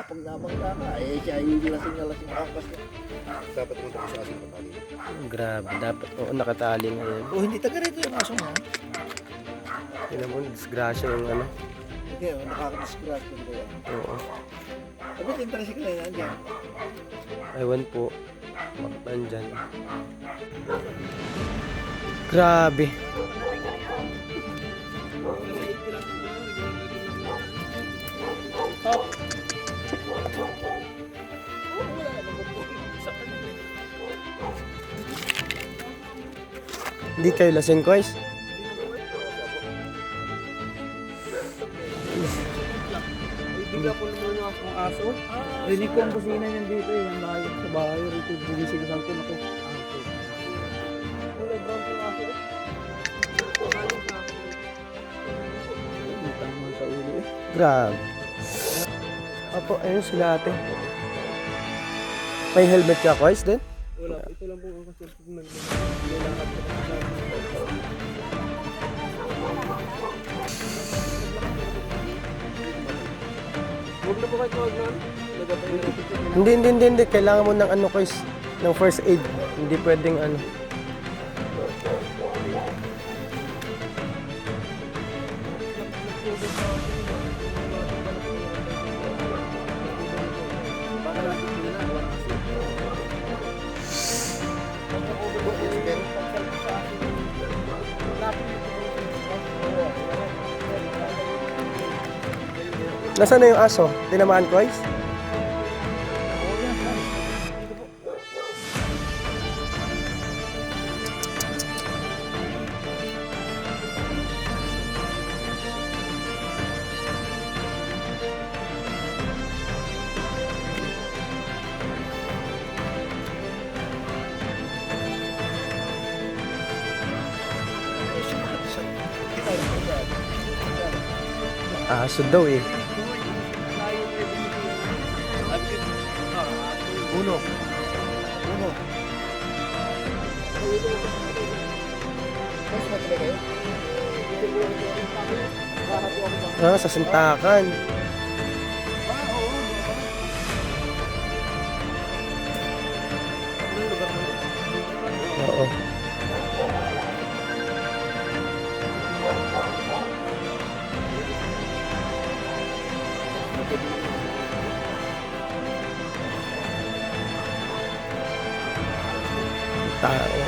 pag nabangga ka, eh siya yung lasing na lasing angkas niya. Dapat mo tapos sa asin patali. Grabe, dapat. Oo, nakatali na yan. Oh, hindi taga rito yung aso mo. Tingnan mo, disgrasya yung ano. Hindi, nakaka-disgrace din ko yan. Oo. Sabi, yung tricycle na yan dyan. Ewan po. Bakit nandyan? Grabe. Hindi kayo lasing, guys? Bigla po naman yung akong aso. Rinig ko ang kusina niyan dito eh. Ang layo sa bahay. Rito bumisigasan ko na ko. Wala brown yung aso eh. Tama sa ulo eh. Grabe. Apo, ayun sila ate. May helmet ka, guys, din? Wala. Ito lang po ang kasulpunan. Huwag na po kayo tuwag nun. Nagapay na natin. Hindi. Kailangan mo ng ano, guys, ng first aid. Hindi pwedeng ano. Nasaan na yung aso? Tinamaan ko, guys? Aso daw eh. Uno. Sa sintakan. Oo.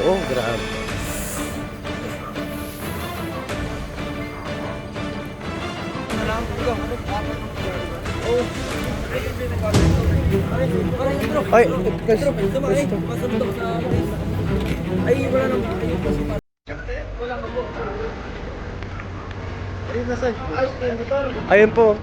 Oo, grabe. Ay, guys. Ay, wala nang Ayun po.